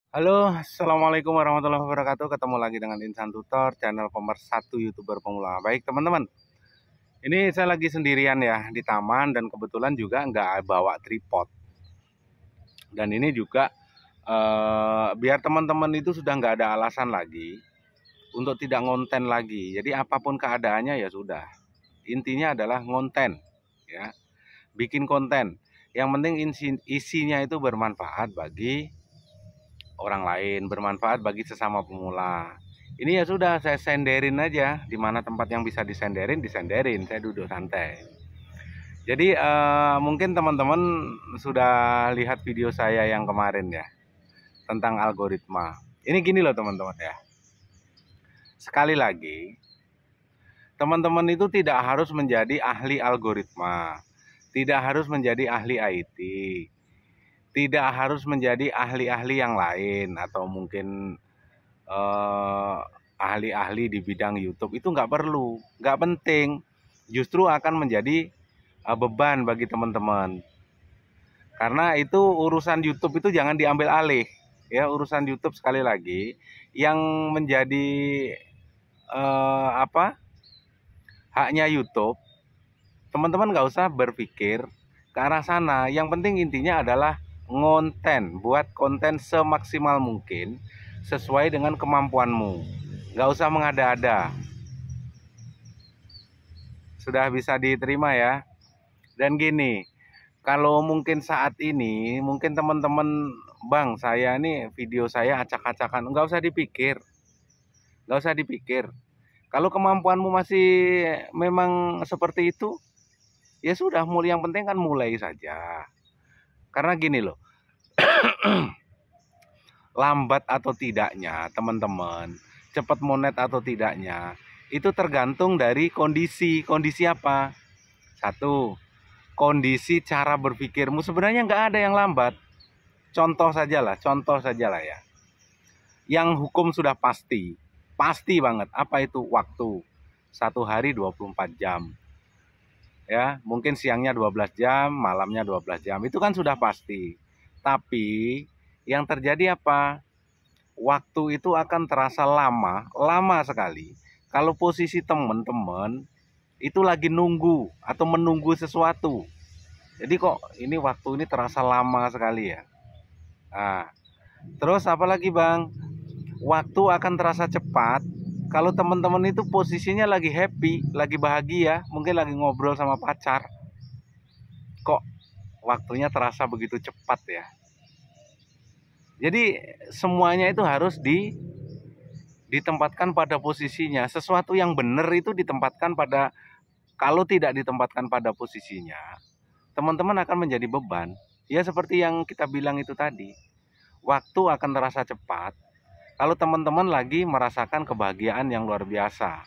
Halo, Assalamualaikum warahmatullahi wabarakatuh. Ketemu lagi dengan Insan Tutor, channel pemersatu YouTuber pemula. Baik teman-teman, ini saya lagi sendirian ya di taman dan kebetulan juga nggak bawa tripod. Dan ini juga biar teman-teman itu sudah nggak ada alasan lagi untuk tidak ngonten lagi. Jadi apapun keadaannya ya sudah. Intinya adalah ngonten, ya, bikin konten. Yang penting isinya itu bermanfaat bagi orang lain, bermanfaat bagi sesama pemula. Ini ya sudah, saya senderin aja di mana tempat yang bisa disenderin, saya duduk santai. Jadi mungkin teman-teman sudah lihat video saya yang kemarin ya tentang algoritma. Ini gini loh teman-teman ya. Sekali lagi, teman-teman itu tidak harus menjadi ahli algoritma, tidak harus menjadi ahli IT, tidak harus menjadi ahli-ahli yang lain atau mungkin ahli-ahli di bidang YouTube. Itu nggak perlu, nggak penting. Justru akan menjadi beban bagi teman-teman. Karena itu urusan YouTube itu jangan diambil alih. Ya, urusan YouTube sekali lagi yang menjadi haknya YouTube. Teman-teman nggak usah berpikir ke arah sana. Yang penting intinya adalah ngonten, buat konten semaksimal mungkin sesuai dengan kemampuanmu. Nggak usah mengada-ada. Sudah bisa diterima ya. Dan gini, kalau mungkin saat ini, mungkin teman-teman, Bang, saya ini video saya acak-acakan, nggak usah dipikir, nggak usah dipikir. Kalau kemampuanmu masih memang seperti itu, ya sudah, mulai yang penting kan mulai saja. Karena gini loh, lambat atau tidaknya teman-teman, cepat monet atau tidaknya, itu tergantung dari kondisi apa? Satu, kondisi cara berpikirmu. Sebenarnya nggak ada yang lambat. Contoh sajalah ya. Yang hukum sudah pasti banget. Apa itu waktu? Satu hari 24 jam. Ya, mungkin siangnya 12 jam, malamnya 12 jam. Itu kan sudah pasti. Tapi yang terjadi apa? Waktu itu akan terasa lama sekali. Kalau posisi teman-teman itu lagi nunggu atau menunggu sesuatu. Jadi kok ini waktu ini terasa lama sekali ya. Nah, terus apa lagi Bang? Waktu akan terasa cepat kalau teman-teman itu posisinya lagi happy, lagi bahagia, mungkin lagi ngobrol sama pacar. Kok waktunya terasa begitu cepat ya? Jadi semuanya itu harus ditempatkan pada posisinya. Sesuatu yang benar itu ditempatkan pada, kalau tidak ditempatkan pada posisinya, teman-teman akan menjadi beban. Ya seperti yang kita bilang itu tadi. Waktu akan terasa cepat kalau teman-teman lagi merasakan kebahagiaan yang luar biasa.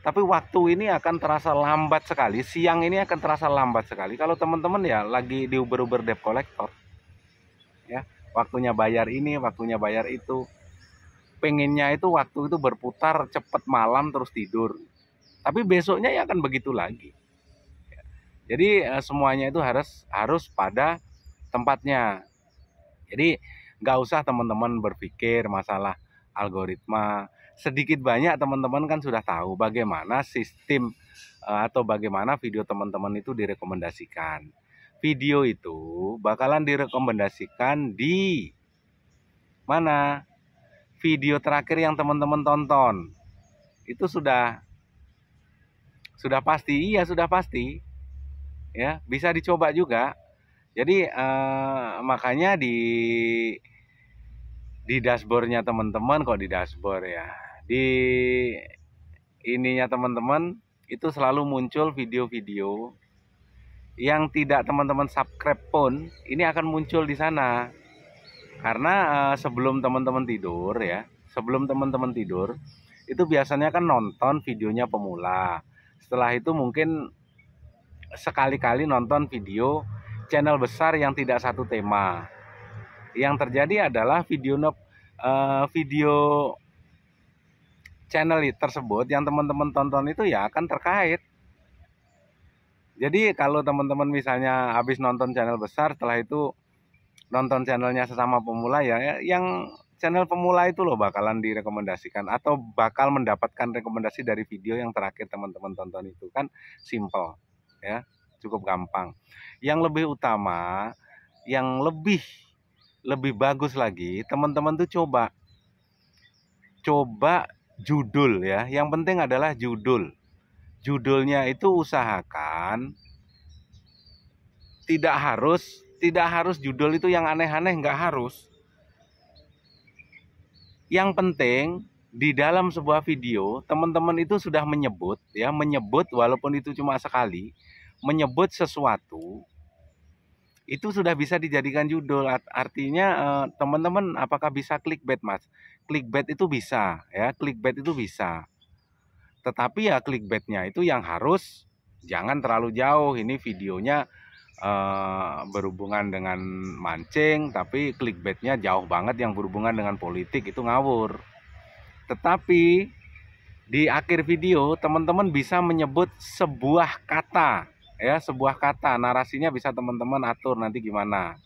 Tapi waktu ini akan terasa lambat sekali. Siang ini akan terasa lambat sekali kalau teman-teman ya lagi di Uber debt collector. Ya, waktunya bayar ini, waktunya bayar itu. Pengennya itu waktu itu berputar cepat malam terus tidur. Tapi besoknya ya akan begitu lagi. Jadi semuanya itu harus pada tempatnya. Jadi nggak usah teman-teman berpikir masalah algoritma. Sedikit banyak teman-teman kan sudah tahu bagaimana sistem atau bagaimana video teman-teman itu direkomendasikan. Video itu bakalan direkomendasikan di mana? Video terakhir yang teman-teman tonton. Itu sudah pasti, iya sudah pasti. Ya, bisa dicoba juga. Jadi makanya di dashboardnya teman-teman, kok di dashboard ya, di ininya teman-teman itu selalu muncul video-video yang tidak teman-teman subscribe pun ini akan muncul di sana. Karena sebelum teman-teman tidur ya, sebelum teman-teman tidur itu biasanya kan nonton videonya pemula. Setelah itu mungkin sekali-kali nonton video channel besar yang tidak satu tema. Yang terjadi adalah video channel tersebut yang teman-teman tonton itu ya akan terkait. Jadi kalau teman-teman misalnya habis nonton channel besar, setelah itu nonton channelnya Sesama Pemula ya, yang channel pemula itu loh bakalan direkomendasikan atau bakal mendapatkan rekomendasi dari video yang terakhir teman-teman tonton itu. Kan simple ya, cukup gampang. Yang lebih utama, yang lebih bagus lagi, teman-teman tuh coba judul ya. Yang penting adalah judul. Judulnya itu usahakan tidak harus judul itu yang aneh-aneh, nggak harus. Yang penting di dalam sebuah video teman-teman itu sudah menyebut walaupun itu cuma sekali, menyebut sesuatu itu sudah bisa dijadikan judul. Artinya teman-teman apakah bisa clickbait, Mas? Clickbait itu bisa ya, clickbait itu bisa. Tetapi ya clickbaitnya itu yang harus jangan terlalu jauh. Ini videonya berhubungan dengan mancing, tapi clickbaitnya jauh banget yang berhubungan dengan politik, itu ngawur. Tetapi di akhir video teman-teman bisa menyebut sebuah kata ya, sebuah kata. Narasinya bisa teman-teman atur nanti gimana.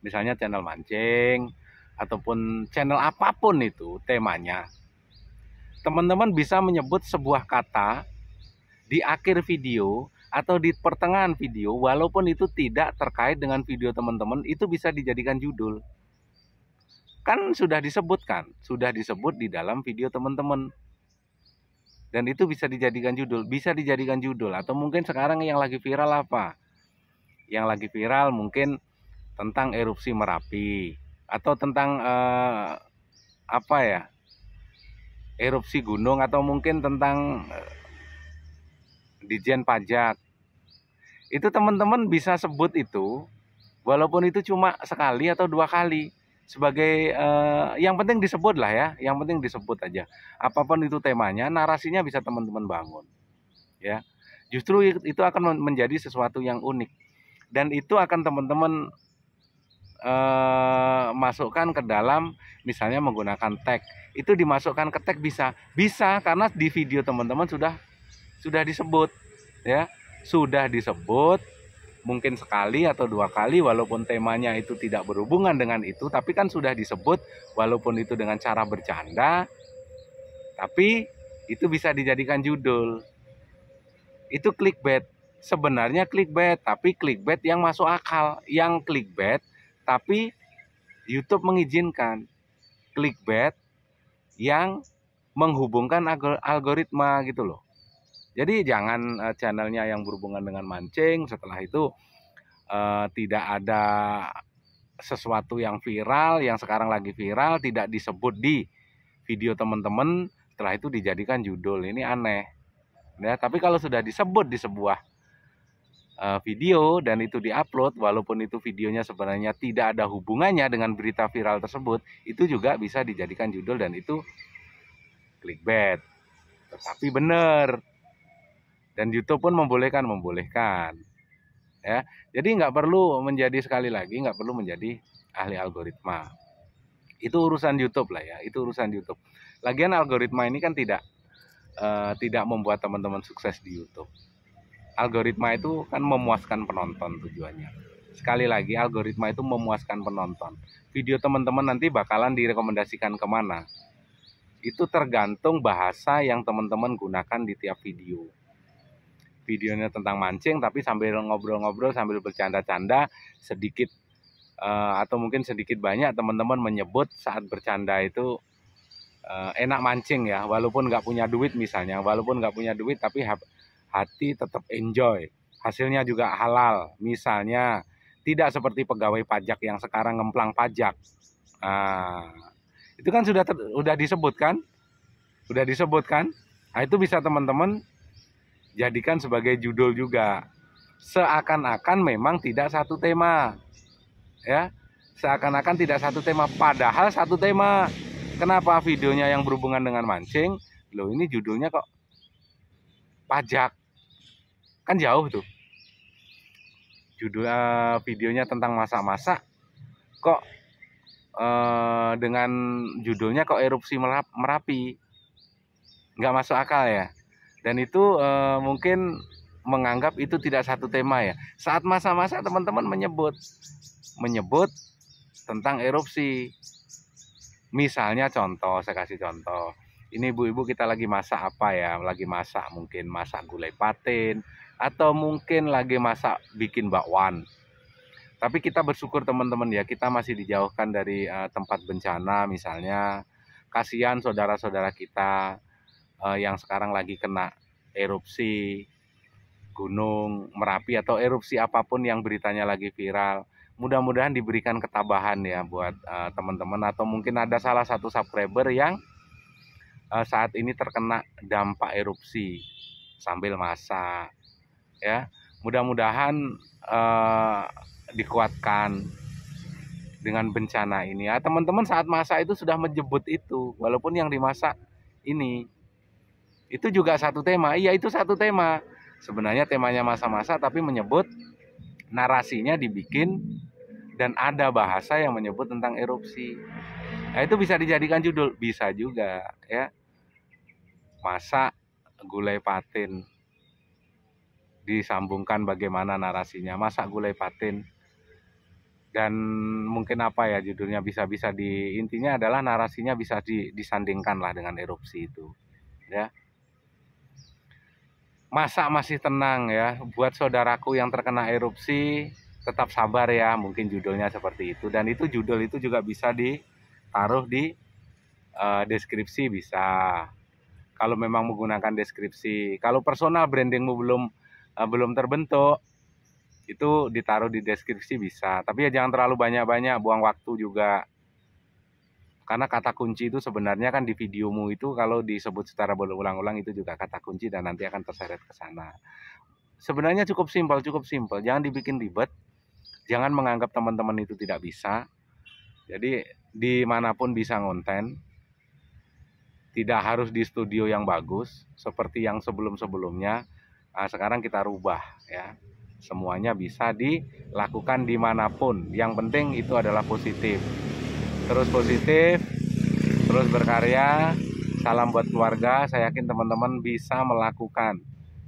Misalnya channel mancing ataupun channel apapun itu temanya, teman-teman bisa menyebut sebuah kata di akhir video atau di pertengahan video, walaupun itu tidak terkait dengan video teman-teman, itu bisa dijadikan judul. Kan sudah disebutkan, sudah disebut di dalam video teman-teman. Dan itu bisa dijadikan judul, atau mungkin sekarang yang lagi viral apa? Yang lagi viral mungkin tentang erupsi Merapi atau tentang apa ya? Erupsi gunung, atau mungkin tentang Dijen Pajak. Itu teman-teman bisa sebut itu, walaupun itu cuma sekali atau 2 kali, sebagai yang penting disebut lah ya, yang penting disebut aja. Apapun itu temanya, narasinya bisa teman-teman bangun ya. Justru itu akan menjadi sesuatu yang unik, dan itu akan teman-teman masukkan ke dalam, misalnya menggunakan tag. Itu dimasukkan ke tag bisa karena di video teman-teman sudah disebut ya, sudah disebut mungkin sekali atau 2 kali, walaupun temanya itu tidak berhubungan dengan itu, tapi kan sudah disebut, walaupun itu dengan cara bercanda, tapi itu bisa dijadikan judul. Itu clickbait. Sebenarnya clickbait, tapi clickbait yang masuk akal. Yang clickbait tapi YouTube mengizinkan. Clickbait yang menghubungkan algoritma gitu loh. Jadi jangan channelnya yang berhubungan dengan mancing, setelah itu tidak ada sesuatu yang viral, yang sekarang lagi viral, tidak disebut di video teman-teman, setelah itu dijadikan judul. Ini aneh ya. Tapi kalau sudah disebut di sebuah video dan itu diupload, walaupun itu videonya sebenarnya tidak ada hubungannya dengan berita viral tersebut, itu juga bisa dijadikan judul, dan itu clickbait. Tetapi benar, dan YouTube pun membolehkan ya. Jadi nggak perlu menjadi, sekali lagi, nggak perlu menjadi ahli algoritma. Itu urusan YouTube lah ya, itu urusan YouTube. Lagian algoritma ini kan tidak membuat teman-teman sukses di YouTube. Algoritma itu kan memuaskan penonton tujuannya. Sekali lagi, algoritma itu memuaskan penonton. Video teman-teman nanti bakalan direkomendasikan kemana, itu tergantung bahasa yang teman-teman gunakan di tiap video. Videonya tentang mancing, tapi sambil ngobrol-ngobrol, sambil bercanda-canda sedikit, atau mungkin sedikit banyak teman-teman menyebut saat bercanda itu enak mancing ya, walaupun nggak punya duit misalnya, tapi hati tetap enjoy, hasilnya juga halal misalnya, tidak seperti pegawai pajak yang sekarang ngemplang pajak. Itu kan sudah disebutkan, nah itu bisa teman-teman jadikan sebagai judul juga, seakan-akan memang tidak satu tema ya, seakan-akan tidak satu tema, padahal satu tema. Kenapa videonya yang berhubungan dengan mancing, loh ini judulnya kok pajak, kan jauh tuh. Judul videonya tentang masak-masak, kok dengan judulnya kok erupsi Merapi, nggak masuk akal ya. Dan itu mungkin menganggap itu tidak satu tema ya. Saat masa-masa teman-teman menyebut tentang erupsi. Misalnya contoh, saya kasih contoh. Ini ibu-ibu kita lagi masak apa ya? Lagi masak mungkin masak gulai patin atau mungkin lagi masak bikin bakwan. Tapi kita bersyukur teman-teman ya, kita masih dijauhkan dari tempat bencana misalnya. Kasihan saudara-saudara kita yang sekarang lagi kena erupsi Gunung Merapi atau erupsi apapun yang beritanya lagi viral. Mudah-mudahan diberikan ketabahan ya buat teman-teman, atau mungkin ada salah satu subscriber yang saat ini terkena dampak erupsi sambil masak ya. Mudah-mudahan dikuatkan dengan bencana ini ya. Teman-teman saat masak itu sudah menyebut itu, walaupun yang dimasak ini itu juga satu tema. Iya, itu satu tema. Sebenarnya temanya masa-masa, tapi menyebut, narasinya dibikin, dan ada bahasa yang menyebut tentang erupsi. Nah, itu bisa dijadikan judul, bisa juga ya. Masak gulai patin, disambungkan bagaimana narasinya, masak gulai patin. Dan mungkin apa ya judulnya, bisa intinya adalah narasinya bisa disandingkan lah dengan erupsi itu ya. Masa masih tenang ya, buat saudaraku yang terkena erupsi tetap sabar ya, mungkin judulnya seperti itu. Dan itu judul itu juga bisa ditaruh di deskripsi, bisa kalau memang menggunakan deskripsi. Kalau personal brandingmu belum terbentuk, itu ditaruh di deskripsi bisa, tapi ya jangan terlalu banyak-banyak, buang waktu juga. Karena kata kunci itu sebenarnya kan di videomu itu kalau disebut secara berulang-ulang itu juga kata kunci dan nanti akan terseret ke sana. Sebenarnya cukup simpel, jangan dibikin ribet, jangan menganggap teman-teman itu tidak bisa. Jadi dimanapun bisa ngonten, tidak harus di studio yang bagus seperti yang sebelum-sebelumnya. Nah, sekarang kita rubah ya, semuanya bisa dilakukan dimanapun, yang penting itu adalah positif. Terus positif, terus berkarya. Salam buat keluarga, saya yakin teman-teman bisa melakukan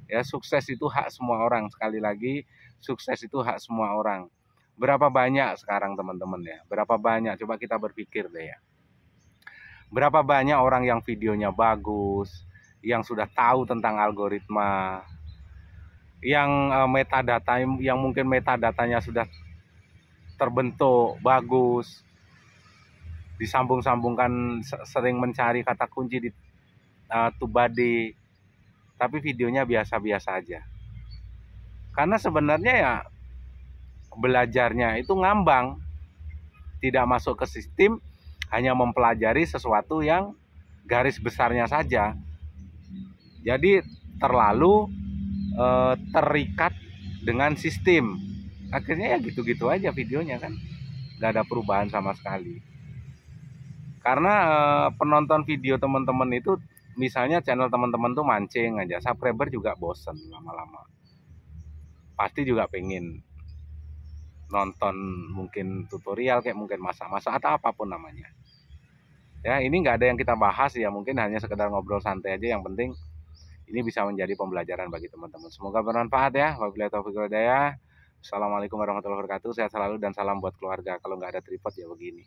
ya. Sukses itu hak semua orang, sekali lagi sukses itu hak semua orang. Berapa banyak sekarang teman-teman ya, berapa banyak, coba kita berpikir deh ya, berapa banyak orang yang videonya bagus, yang sudah tahu tentang algoritma, yang metadata, yang mungkin metadatanya sudah terbentuk bagus, disambung-sambungkan, sering mencari kata kunci di Tubadi, tapi videonya biasa-biasa aja. Karena sebenarnya ya belajarnya itu ngambang, tidak masuk ke sistem, hanya mempelajari sesuatu yang garis besarnya saja. Jadi terlalu terikat dengan sistem. Akhirnya ya gitu-gitu aja videonya kan, nggak ada perubahan sama sekali. Karena penonton video teman-teman itu, misalnya channel teman-teman tuh mancing aja, subscriber juga bosen lama-lama. Pasti juga pengen nonton mungkin tutorial, kayak mungkin masak-masak atau apapun namanya. Ya, ini nggak ada yang kita bahas ya, mungkin hanya sekedar ngobrol santai aja. Yang penting ini bisa menjadi pembelajaran bagi teman-teman. Semoga bermanfaat ya. Wabillahi taufiq wal hidayah. Assalamualaikum warahmatullahi wabarakatuh. Sehat selalu dan salam buat keluarga. Kalau nggak ada tripod ya begini.